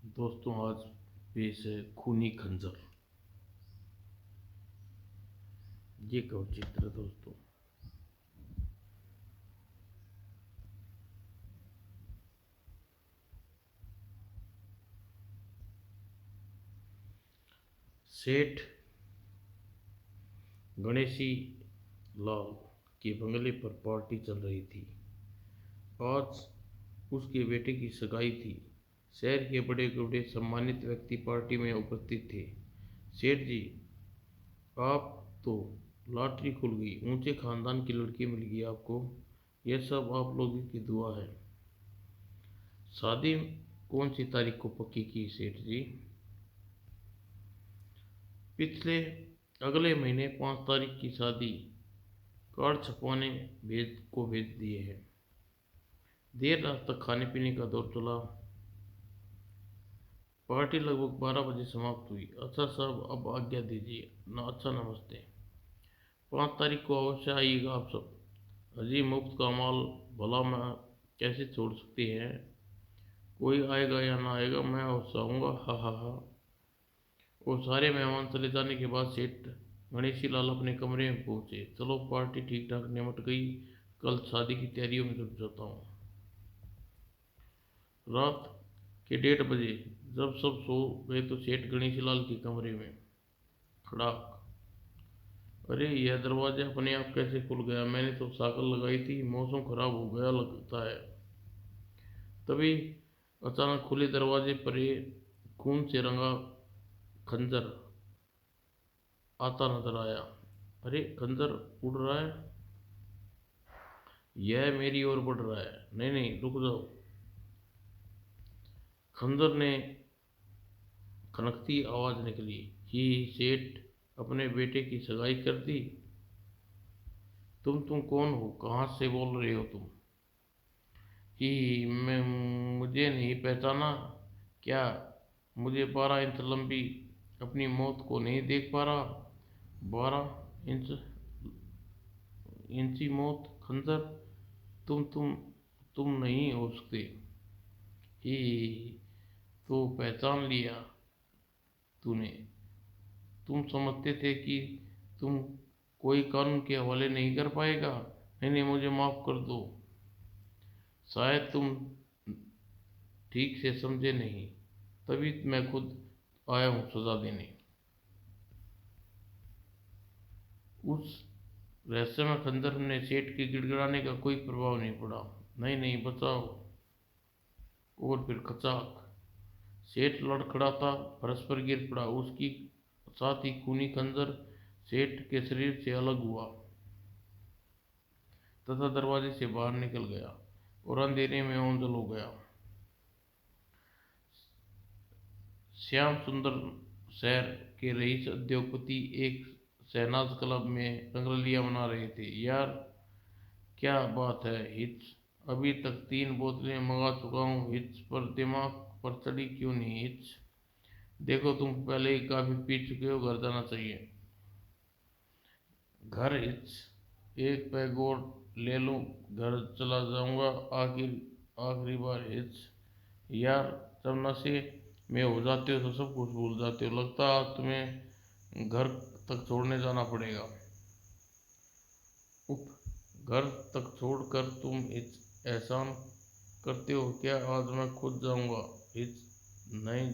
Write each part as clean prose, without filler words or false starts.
दोस्तों, आज पेश है खूनी खंजर। ये कहो चित्र दोस्तों। सेठ गणेशी लाल के बंगले पर पार्टी चल रही थी। आज उसके बेटे की सगाई थी। शहर के बड़े बड़े सम्मानित व्यक्ति पार्टी में उपस्थित थे। सेठ जी, आप तो लॉटरी खुल गई, ऊंचे खानदान की लड़की मिल गई आपको। यह सब आप लोगों की दुआ है। शादी कौन सी तारीख को पक्की की सेठ जी? पिछले अगले महीने 5 तारीख की शादी। कार्ड छपवाने भेज दिए हैं। देर रात तक खाने पीने का दौर चला। पार्टी लगभग 12 बजे समाप्त हुई। अच्छा साहब, अब आज्ञा दीजिए ना। अच्छा, नमस्ते। 5 तारीख को अवश्य आइएगा आप सब। अजी, मुफ्त का माल भला मैं कैसे छोड़ सकते हैं? कोई आएगा या ना आएगा, मैं अवश्य आऊँगा। हा हा हा। वो सारे मेहमान चले जाने के बाद सेठ गणेशी लाल अपने कमरे में पहुंचे। चलो, पार्टी ठीक ठाक निमट गई। कल शादी की तैयारियों में जुट जाता हूँ। रात के 1:30 बजे जब सब सो गए तो सेठ गणेशी लाल के कमरे में खड़ाक। अरे, यह दरवाजा अपने आप कैसे खुल गया? मैंने तो साकल लगाई थी। मौसम खराब हो गया लगता है। तभी अचानक खुले दरवाजे पर एक खून से रंगा खंजर आता नजर आया। अरे, खंजर उड़ रहा है। यह मेरी ओर बढ़ रहा है। नहीं नहीं, रुक जाओ। खंजर ने खनकती आवाज निकली। ही, सेठ अपने बेटे की सगाई कर दी? तुम कौन हो? कहाँ से बोल रहे हो तुम? ही, मैं मुझे नहीं पहचाना क्या? मुझे 12 इंच लंबी अपनी मौत को नहीं देख पा रहा? 12 इंच इंची मौत? खंजर? तुम तुम नहीं हो सकते। ही, तो पहचान लिया तूने। तुम समझते थे कि तुम कोई कानून के हवाले नहीं कर पाएगा। नहीं नहीं, मुझे माफ़ कर दो। शायद तुम ठीक से समझे नहीं, तभी मैं खुद आया हूँ सजा देने। उस रहस्यमय खंजर ने सेठ के गिड़गिड़ाने का कोई प्रभाव नहीं पड़ा। नहीं नहीं, बचाओ। और फिर खचाक। सेठ लड़खड़ाता फर्श पर गिर पड़ा। उसकी साथ ही खूनी खंजर सेठ के शरीर से अलग हुआ तथा दरवाजे से बाहर निकल गया और अंधेरे में ओंझल हो गया। श्याम सुंदर शहर के रईस उद्योगपति एक शहनाज क्लब में रंगरलियां मना रहे थे। यार, क्या बात है हिच? अभी तक 3 बोतलें मंगा चुका हूँ हिच, पर दिमाग पर चढ़ी क्यों नहीं हिच? देखो, तुम पहले ही काफी पी चुके हो, घर जाना चाहिए। घर हिच? एक पैग और ले लूं, घर चला जाऊंगा आखिरी बार हिच। यार, जब नशे में हो जाते हो तो सब कुछ भूल जाते हो। लगता है आज तुम्हें घर तक छोड़ने जाना पड़ेगा। उफ, घर तक छोड़कर तुम एहसान करते हो क्या? आज मैं खुद जाऊंगा हिच। नहीं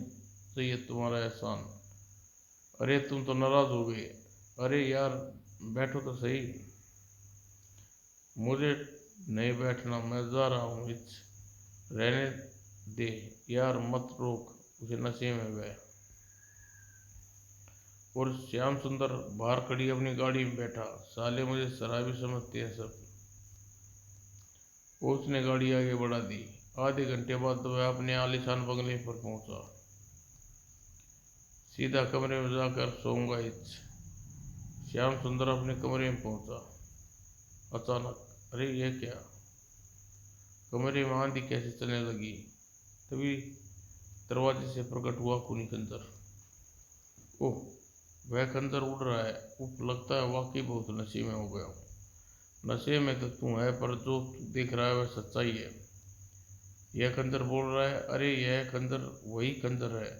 चाहिए तुम्हारा एहसान। अरे, तुम तो नाराज हो गए। अरे यार, बैठो तो सही। मुझे नहीं बैठना, मैं जा रहा हूँ हिच। रहने दे यार, मत रोक उसे, नशे में गए। और श्याम सुंदर बाहर खड़ी अपनी गाड़ी में बैठा। साले मुझे शराबी समझते हैं सब। उसने गाड़ी आगे बढ़ा दी। आधे घंटे बाद तो वह अपने आलीशान बंगले पर पहुंचा। सीधा कमरे में जाकर सोऊंगा हिच। श्याम सुंदर अपने कमरे में पहुंचा। अचानक, अरे यह क्या? कमरे में आंधी कैसे चलने लगी? तभी दरवाजे से प्रकट हुआ खूनी खंजर। ओह, वह खंजर उड़ रहा है। उफ, लगता है वाकई बहुत नशे में हो गया हूँ। नशे में तो तू है, पर जो तू देख रहा है वह सच्चाई है। यह खंजर बोल रहा है, अरे यह खंजर वही खंजर है।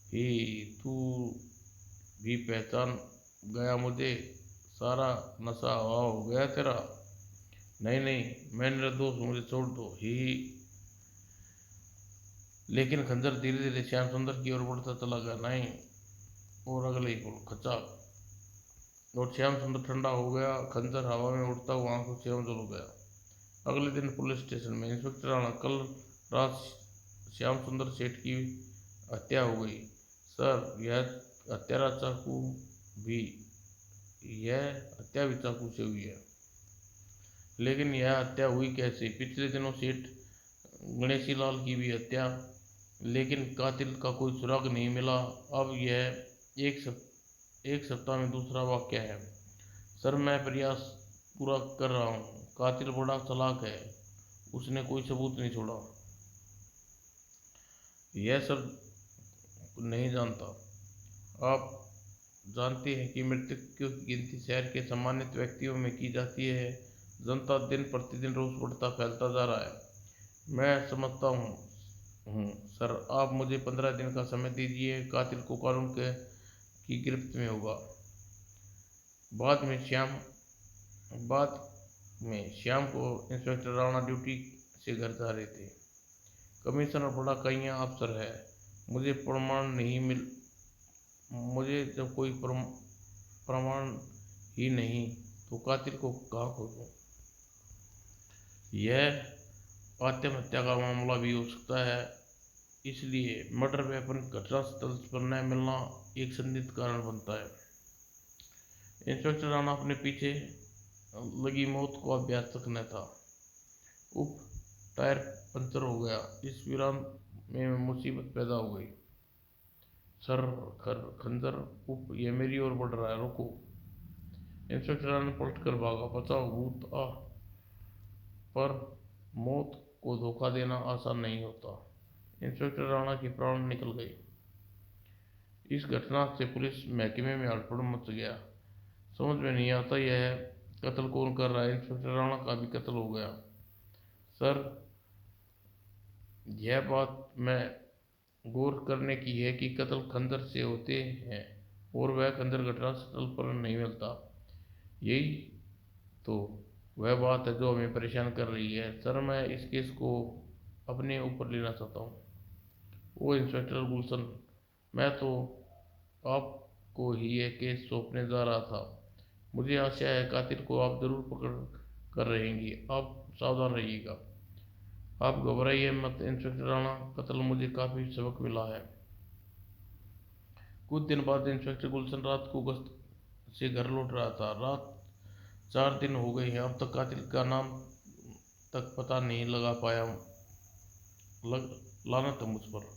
ही, तू भी पहचान गया मुझे? सारा नशा हवा हो गया तेरा? नहीं नहीं, मैं निर्दोष, मुझे छोड़ दो। ही। लेकिन खंजर धीरे धीरे श्याम सुंदर की ओर बढ़ता चला गया। नहीं, और अगले ही पल खचाक, और श्याम सुंदर ठंडा हो गया। खंजर हवा में उड़ता हुआ आंखों से उजल गया। अगले दिन पुलिस स्टेशन में इंस्पेक्टर राणा, कल रात श्याम सुंदर सेठ की हत्या हो गई। सर, यह हत्या भी चाकू से हुई है। लेकिन यह हत्या हुई कैसे? पिछले दिनों सेठ गणेशी लाल की भी हत्या, लेकिन कातिल का कोई सुराग नहीं मिला। अब यह एक सप्ताह में दूसरा वाक्य है। सर, मैं प्रयास पूरा कर रहा हूँ। कातिल बड़ा चालाक है, उसने कोई सबूत नहीं छोड़ा। यह सब नहीं जानता। आप जानते हैं कि मृतकों की गिनती शहर के सम्मानित व्यक्तियों में की जाती है। जनता दिन प्रतिदिन रोष बढ़ता फैलता जा रहा है। मैं समझता हूँ सर, आप मुझे 15 दिन का समय दीजिए। कातिल को कानून की गिरफ्त में होगा। बाद में शाम को इंस्पेक्टर राणा ड्यूटी से घर जा रहे थे। कमिश्नर बड़ा कईया अफसर है। मुझे जब कोई प्रमाण ही नहीं, तो कातिल को कहाँ खोजूं? यह आत्महत्या का मामला भी हो सकता है, इसलिए मर्डर वेपन घटनास्थल पर न मिलना एक संदिग्ध कारण बनता है। इंस्पेक्टर राणा अपने पीछे लगी मौत को अभ्यास तक न था। टायर पंचर हो गया। इस वीरान में मुसीबत पैदा हो गई। सर, खंजर, ये मेरी ओर बढ़ रहा है, रोको। इंस्पेक्टर राणा पलट कर भागा। बचाओ, भूत! आह! पर मौत को धोखा देना आसान नहीं होता। इंस्पेक्टर राणा के प्राण निकल गए। इस घटना से पुलिस महकमे में हड़बड़ मच गया। समझ में नहीं आता यह कत्ल कौन कर रहा है। इंस्पेक्टर राणा का भी कत्ल हो गया। सर, यह बात मैं गौर करने की है कि कत्ल खंजर से होते हैं और वह खंजर घटनास्थल पर नहीं मिलता। यही तो वह बात है जो हमें परेशान कर रही है। सर, मैं इस केस को अपने ऊपर लेना चाहता हूँ। ओ इंस्पेक्टर गुलशन, मैं तो आपको ही यह केस सौंपने जा रहा था। मुझे आशा है कातिल को आप जरूर पकड़ कर रहेंगे। आप सावधान रहिएगा। आप घबराइए मत इंस्पेक्टर राणा, कत्ल मुझे काफ़ी सबक मिला है। कुछ दिन बाद इंस्पेक्टर गुलशन रात को गश्त से घर लौट रहा था। रात 4 दिन हो गए हैं, अब तक कातिल का नाम तक पता नहीं लगा पाया। लानत है मुझ पर।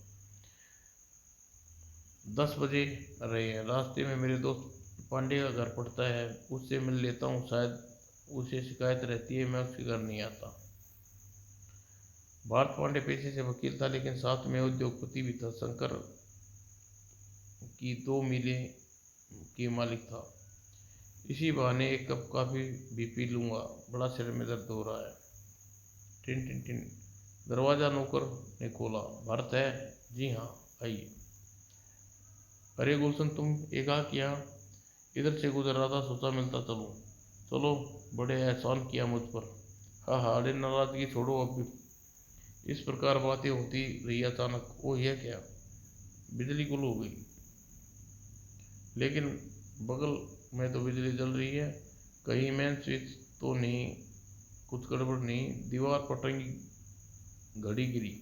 10 बजे रहे हैं। रास्ते में मेरे दोस्त पांडे का घर पड़ता है, उससे मिल लेता हूँ। शायद उसे शिकायत रहती है मैं उसके घर नहीं आता। भारत पांडे पेशे से वकील था, लेकिन साथ में उद्योगपति भी था। शंकर की 2 मिलें की मालिक था। इसी बहाने एक कप कॉफ़ी भी पी लूँगा। बड़ा सिर में दर्द हो रहा है। Tin tin tin. दरवाज़ा नौकर ने खोला। भारत है? जी हाँ, आइए। अरे गुलशन, तुम एकाक यहाँ? इधर से गुजर रहा था, सोचा मिलता चलूँ। चलो, बड़े एहसान किया मुझ पर। हाँ हाँ, अरे नाराज़गी छोड़ो। अब इस प्रकार बातें होती रही। अचानक ओ, यह क्या! बिजली गुल हो गई। लेकिन बगल में तो बिजली जल रही है। कहीं मेन स्विच तो नहीं? कुछ गड़बड़ नहीं? दीवार पर टंगी घड़ी गिरी।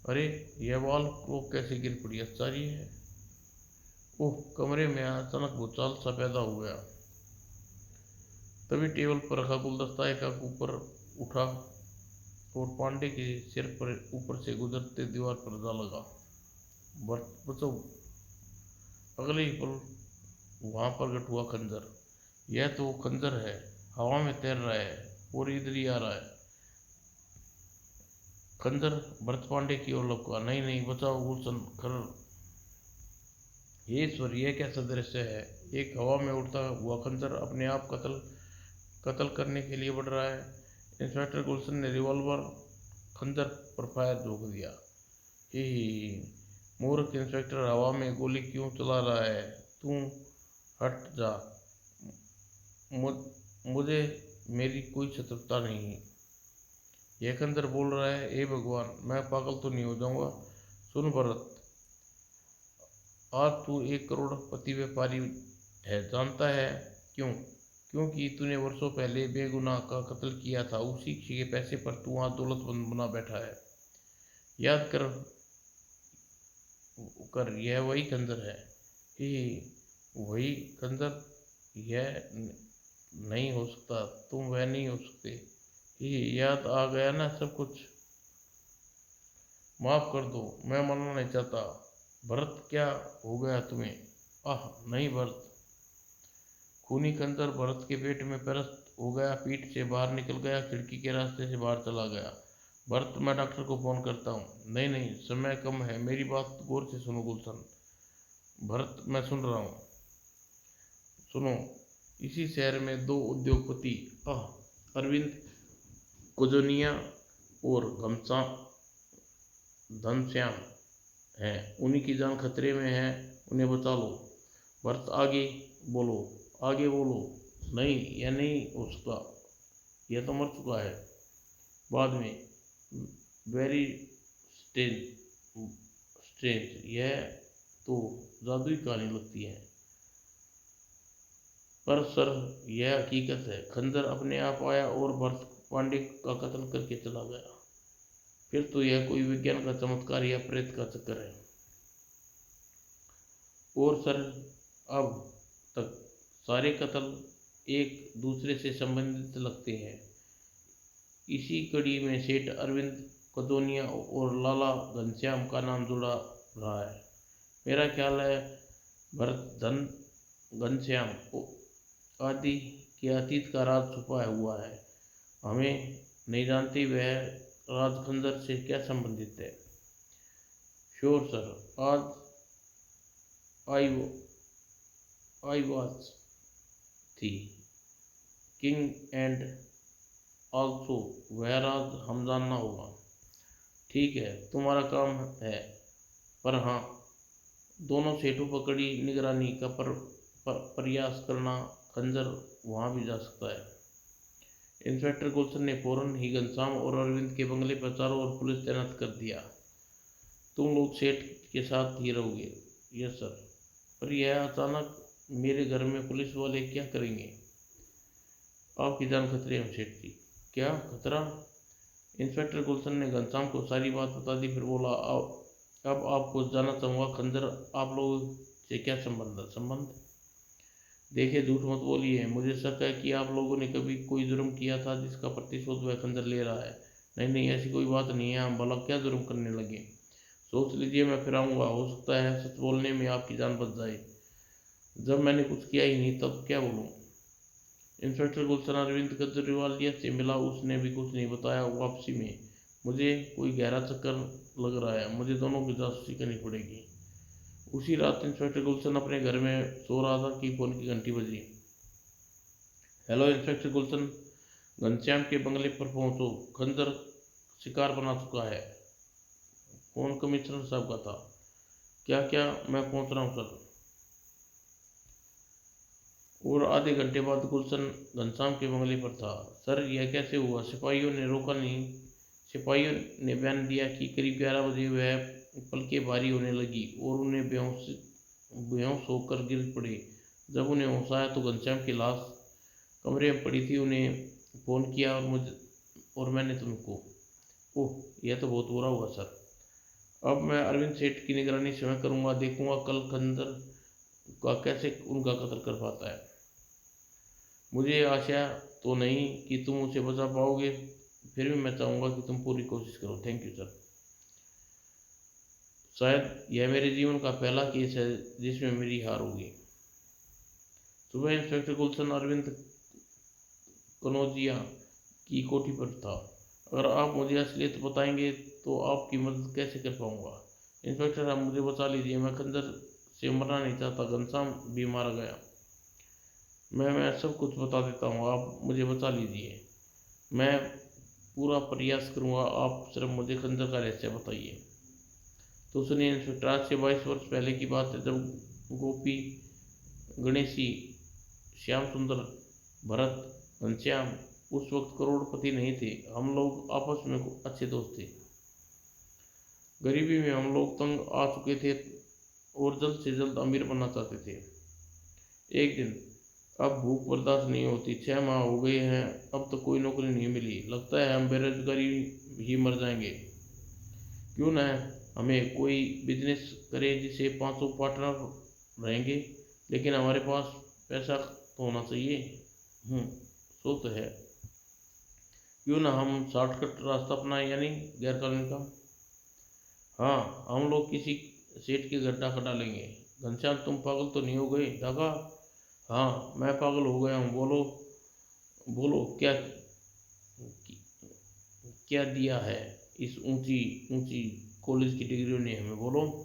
अरे, यह वॉल क्लॉक कैसे गिर पड़ी? आश्चर्य है। ओह, कमरे में अचानक भूचाल सा पैदा हो गया। तभी टेबल पर रखा गुलदस्ता एकाएक ऊपर उठा और पांडे के सिर पर ऊपर से गुजरते दीवार पर जा लगा। बचाओ! अगले ही पल वहां प्रकट हुआ खंजर। यह तो खंजर है, हवा में तैर रहा है और इधर ही आ रहा है। खंजर भरत पांडे की ओर लपका। नहीं नहीं, बचाओ गुलशन! हे ईश्वर, यह कैसा दृश्य है! एक हवा में उड़ता हुआ खंजर अपने आप कत्ल करने के लिए बढ़ रहा है। इंस्पेक्टर गुलशन ने रिवॉल्वर खंजर पर फायर झोंक दिया। ही मूर्ख इंस्पेक्टर, हवा में गोली क्यों चला रहा है? तू हट जा, मुझे मेरी कोई शत्रुता नहीं। यह खंजर बोल रहा है, हे भगवान, मैं पागल तो नहीं हो जाऊंगा? सुन भरत, आज तू 1 करोड़पति व्यापारी है, जानता है क्यों? क्योंकि तूने वर्षों पहले बेगुनाह का कत्ल किया था। उसी के पैसे पर तू आज दौलतमंद बना बैठा है। याद कर कर यह वही खंजर है। ही वही खंजर? यह नहीं हो सकता, तुम वह नहीं हो सकते। ही याद आ गया ना सब कुछ? माफ कर दो, मैं मरना नहीं चाहता। भरत, क्या हो गया तुम्हें? आह नहीं भरत। खूनी खंजर भरत के पेट में परस्त हो गया, पीठ से बाहर निकल गया, खिड़की के रास्ते से बाहर चला गया। भरत, मैं डॉक्टर को फोन करता हूँ। नहीं नहीं, समय कम है, मेरी बात गौर से सुनो गुलशन। भरत, मैं सुन रहा हूँ। सुनो, इसी शहर में 2 उद्योगपति अरविंद कुजोनिया और घनश्याम हैं। उन्हीं की जान खतरे में है, उन्हें बचा लो। भरत, आगे बोलो, आगे बोलो। नहीं, यह नहीं हो सकता, यह तो मर चुका है। बाद में, वेरी स्ट्रेंज स्ट्रेंज, यह तो जादुई कहानी लगती है। पर सर, यह हकीकत है। खंजर अपने आप आया और भरत पांडे का कत्ल करके चला गया। फिर तो यह कोई विज्ञान का चमत्कार या प्रेत का चक्कर है। और सर, अब तक सारे कत्ल एक दूसरे से संबंधित लगते हैं। इसी कड़ी में सेठ अरविंद कदोनिया और लाला घनश्याम का नाम जुड़ा रहा है। मेरा ख्याल है भरत घनश्याम आदि के अतीत का राज छुपा हुआ है, हमें नहीं जानते। वह राज खंजर से क्या संबंधित है? श्योर सर, आज आई आई वॉज थी किंग एंड ऑल्सो, वह राज हम जानना होगा। ठीक है, तुम्हारा काम है। पर हाँ, दोनों सेठों पर कड़ी निगरानी का प्रयास करना। खंजर वहाँ भी जा सकता है। इंस्पेक्टर गुलशन ने फौरन ही घनश्याम और अरविंद के बंगले पर चारों ओर पुलिस तैनात कर दिया। तुम लोग सेठ के साथ ही रहोगे? Yes sir. पर यह अचानक मेरे घर में पुलिस वाले क्या करेंगे? आपकी जान खतरे में सेठ जी। क्या खतरा? इंस्पेक्टर गुलशन ने घनश्याम को सारी बात बता दी, फिर बोला, अब आपको जानना चाहूँगा, खंजर आप लोगों से क्या संबंध? देखिए, झूठ मत बोलिए, मुझे शक है कि आप लोगों ने कभी कोई जुर्म किया था जिसका प्रतिशोध वह खंजर ले रहा है। नहीं नहीं, ऐसी कोई बात नहीं है, हम भला क्या जुर्म करने लगे? सोच लीजिए, मैं फिर आऊँगा, हो सकता है सच बोलने में आपकी जान बच जाए। जब मैंने कुछ किया ही नहीं तब क्या बोलूँ? इंस्पेक्टर गुलशन अरविंद केजरीवाल से मिला, उसने भी कुछ नहीं बताया। वापसी में, मुझे कोई गहरा चक्कर लग रहा है, मुझे दोनों की जासूसी करनी पड़ेगी। उसी रात इंस्पेक्टर गुलशन अपने घर में सो रहा था कि फोन की घंटी बजी। हेलो इंस्पेक्टर गुलशन, घनश्याम के बंगले पर पहुंचो, खंजर शिकार बना चुका है। फोन कमिश्नर साहब का था। क्या क्या, मैं पहुंच रहा हूं सर। और आधे घंटे बाद गुलशन घनश्याम के बंगले पर था। सर, यह कैसे हुआ? सिपाहियों ने रोका नहीं। सिपाहियों ने बयान दिया कि करीब 11 बजे वह पलकें भारी होने लगी और उन्हें बेहोश होकर गिर पड़े। जब उन्हें होश आया तो घनश्याम की लाश कमरे में पड़ी थी। उन्हें फ़ोन किया और मैंने तुमको। ओह, यह तो बहुत बुरा हुआ सर। अब मैं अरविंद सेठ की निगरानी स्वयं करूँगा, देखूँगा कल खंजर का कैसे उनका कत्ल कर पाता है। मुझे आशा तो नहीं कि तुम उसे बचा पाओगे, फिर भी मैं चाहूँगा कि तुम पूरी कोशिश करो। Thank you sir. शायद यह मेरे जीवन का पहला केस है जिसमें मेरी हार होगी। सुबह इंस्पेक्टर गुलशन अरविंद कनौजिया की कोठी पर था। अगर आप मुझे असलियत बताएंगे तो आपकी मदद कैसे कर पाऊंगा? इंस्पेक्टर साहब, मुझे बचा लीजिए, मैं खंजर से मरना नहीं चाहता। घनश्याम भी मारा गया। मैं सब कुछ बता देता हूँ, आप मुझे बचा लीजिए। मैं पूरा प्रयास करूंगा। आप सिर्फ मुझे खंजर का रहस्य बताइए। तो सुनिए इंस्पेक्टर, आज से 22 वर्ष पहले की बात है, जब गोपी, गणेशी, श्याम सुंदर, भरत, घनश्याम उस वक्त करोड़पति नहीं थे। हम लोग आपस में अच्छे दोस्त थे। गरीबी में हम लोग तंग आ चुके थे और जल्द से जल्द अमीर बनना चाहते थे। एक दिन, अब भूख बर्दाश्त नहीं होती, 6 माह हो गए हैं, अब तक कोई नौकरी नहीं मिली। लगता है हम बेरोजगारी ही मर जाएंगे। क्यों न हमें कोई बिजनेस करे जिसे पांचों पार्टनर रहेंगे, लेकिन हमारे पास पैसा तो होना चाहिए। सो तो है। क्यों ना हम शॉर्टकट रास्ता अपनाएं, यानी गैर कानूनी काम। हाँ, हम लोग किसी सेठ के घर डाका डालेंगे। घनश्याम, तुम पागल तो नहीं हो गए? डाका? हाँ, मैं पागल हो गया हूँ। बोलो बोलो, क्या क्या दिया है इस ऊंची ऊंची कॉलेज की डिग्रियों ने हमें? बोलो।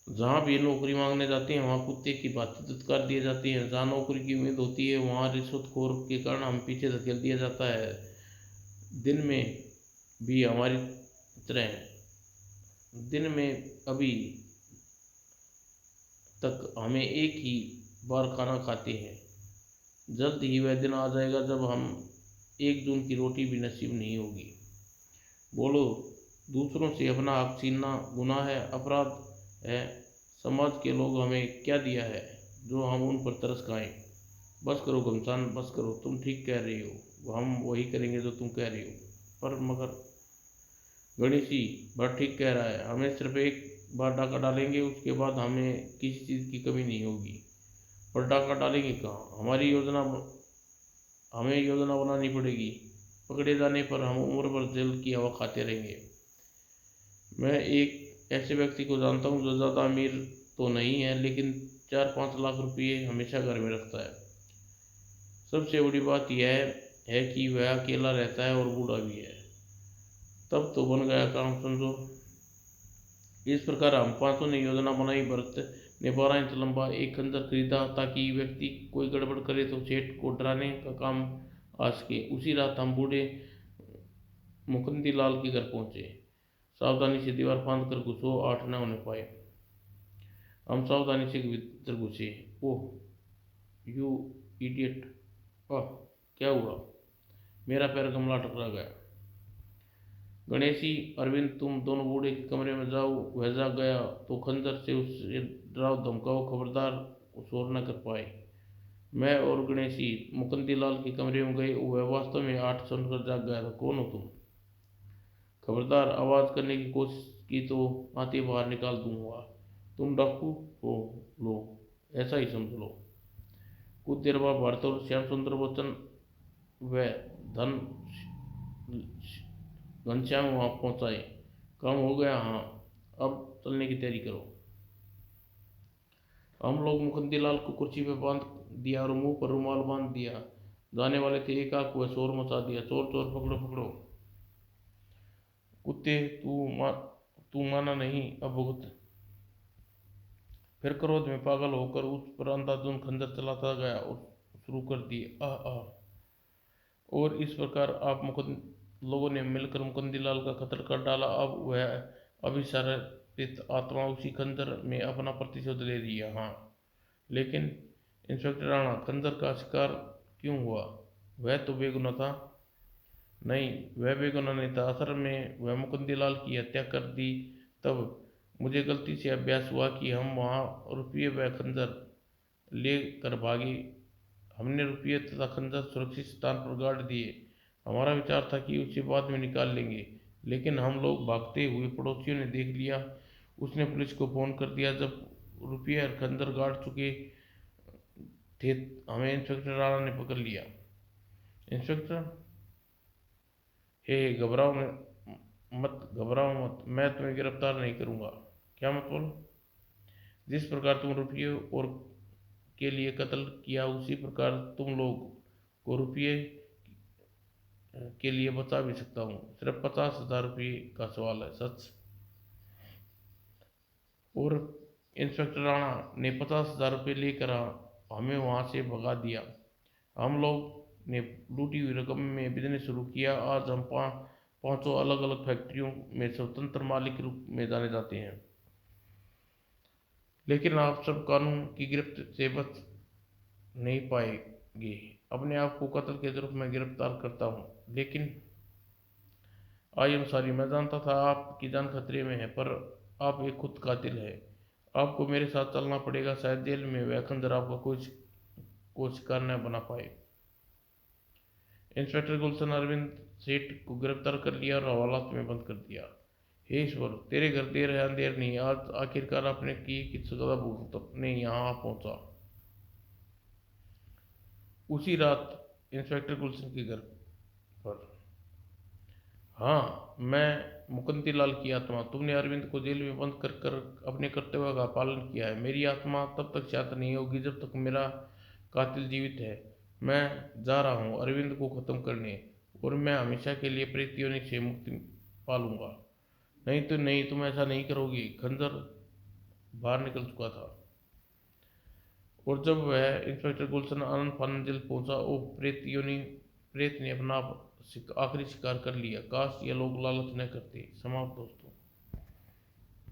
जहाँ भी नौकरी मांगने जाते हैं वहाँ कुत्ते की भांति दुत्कार दिए जाते हैं। जहाँ नौकरी की उम्मीद होती है वहाँ रिश्वतखोर के कारण हम पीछे धकेल दिया जाता है। दिन में भी हमारी तरह दिन में अभी तक हमें एक ही बार खाना खाते हैं। जल्द ही वह दिन आ जाएगा जब हम 1 जून की रोटी भी नसीब नहीं होगी। बोलो। दूसरों से अपना हक छीनना गुनाह है, अपराध है। समाज के लोग हमें क्या दिया है जो हम उन पर तरस खाएं? बस करो घमसान, बस करो। तुम ठीक कह रही हो, हम वही करेंगे जो तुम कह रही हो। पर मगर गणेशी बड़ा ठीक कह रहा है, हमें सिर्फ एक बार डाका डालेंगे, उसके बाद हमें किसी चीज़ की कमी नहीं होगी। पर डाका डालेंगे कहाँ? हमें योजना बनानी पड़ेगी। पकड़े जाने पर हम उम्र भर जेल की हवा खाते रहेंगे। मैं एक ऐसे व्यक्ति को जानता हूँ जो ज़्यादा अमीर तो नहीं है, लेकिन 4-5 लाख रुपये हमेशा घर में रखता है। सबसे बड़ी बात यह है कि वह अकेला रहता है और बूढ़ा भी है। तब तो बन गया काम, समझो। इस प्रकार हम पांचों ने योजना बनाई। भरत ने 12 इंच लंबा एक खंजर खरीदा ताकि व्यक्ति कोई गड़बड़ करे तो सेठ को डराने का काम आ सके। उसी रात हम बूढ़े मुकुंदी लाल के घर पहुंचे। सावधानी से दीवार फांद कर घुसो, आठ न होने पाए। हम सावधानी से भीतर घुसे। Oh you idiot! आह, क्या हुआ? मेरा पैर गमला टकरा गया। गणेशी, अरविंद, तुम दोनों बूढ़े के कमरे में जाओ। वह जाग गया तो खंजर से उसे डराओ धमकाओ, खबरदार शोर न कर पाए। मैं और गणेशी मुकुंदी लाल के कमरे में गए। वह वास्तव में आठ सुनकर जाग गया था। कौन हो तुम? खबरदार आवाज़ करने की कोशिश की तो आते बाहर निकाल दूंगा। तुम डाकू हो? लो, ऐसा ही समझ लो। कुछ देर बाद भारत और श्याम सुंदर बच्चन व धन घनश्याम वहाँ पहुँचाए। काम हो गया? हाँ, अब चलने की तैयारी करो। हम लोग मुकुंदी लाल को कुर्सी पे बांध दिया और मुंह पर रुमाल बांध दिया। जाने वाले थे, एक आंख हुआ शोर मचा दिया, चोर चोर पकड़ो पकड़ो। कुत्ते, तू माना नहीं, अब भुगत। फिर क्रोध में पागल होकर उस पर अंधाधुंध खंजर चलाता गया और शुरू कर दिए, आह आह। और इस प्रकार आप मुकुंद लोगों ने मिलकर मुकुंदी लाल का कत्ल कर डाला। अब वह अभिशापित आत्मा उसी खंजर में अपना प्रतिशोध ले रही है। हाँ, लेकिन इंस्पेक्टर राणा खंजर का शिकार क्यों हुआ? वह तो बेगुनाह था। नहीं, वह बेगुनाह नहीं था। असल में वह मुकुंदी लाल की हत्या कर दी। तब मुझे गलती से अभ्यास हुआ कि हम वहाँ रुपये व खंजर ले कर भागे। हमने रुपये तथा खंजर सुरक्षित स्थान पर गाड़ दिए। हमारा विचार था कि उसे बाद में निकाल लेंगे, लेकिन हम लोग भागते हुए पड़ोसियों ने देख लिया। उसने पुलिस को फ़ोन कर दिया। जब रुपये और खंजर गाड़ चुके थे, हमें इंस्पेक्टर राणा ने पकड़ लिया। इंस्पेक्टर, हे घबराओ मत, मैं तुम्हें गिरफ्तार नहीं करूँगा। क्या मत बोलो? जिस प्रकार तुम रुपये और के लिए कत्ल किया, उसी प्रकार तुम लोग को रुपये के लिए बचा भी सकता हूँ। सिर्फ 50,000 रुपये का सवाल है, सच? और इंस्पेक्टर राणा ने 50,000 रुपये लेकर हमें वहाँ से भगा दिया। हम लोग ने लूटी हुई रकम में बिजनेस शुरू किया। आज हम पांचों अलग अलग फैक्ट्रियों में स्वतंत्र मालिक के रूप में जाने जाते हैं, लेकिन आप सब कानून की गिरफ्त से बच नहीं पाएंगे। अपने आप को कत्ल के जुर्म में गिरफ्तार करता हूँ, लेकिन आई एम सॉरी, मैं जानता था आपकी जान खतरे में है, पर आप एक खुद कातिल है। आपको मेरे साथ चलना पड़ेगा, शायद जेल में वह खंजर आपका कोई शिकार न बना पाए। इंस्पेक्टर गुलशन अरविंद सेठ को गिरफ्तार कर लिया और हवालात में बंद कर दिया। हे ईश्वर, तेरे घर देर है अंधेर नहीं, आज आखिरकार अपने की सजा भुगतने यहाँ पहुंचा। उसी रात इंस्पेक्टर गुलशन के घर पर। हाँ, मैं मुकुंदी लाल की आत्मा, तुमने अरविंद को जेल में बंद कर कर अपने कर्तव्य का पालन किया है। मेरी आत्मा तब तक शांत नहीं होगी जब तक मेरा कातिल जीवित है। मैं जा रहा हूँ अरविंद को खत्म करने, और मैं हमेशा के लिए प्रेत योनि से मुक्ति पालूंगा। नहीं तो नहीं, तुम ऐसा नहीं करोगी। खंजर बाहर निकल चुका था, और जब वह इंस्पेक्टर गुलशन आनंद फानंद जेल पहुंचा, वो प्रेत ने अपना आखिरी शिकार कर लिया। काश ये लोग लालच न करते। समाप्त दोस्तों।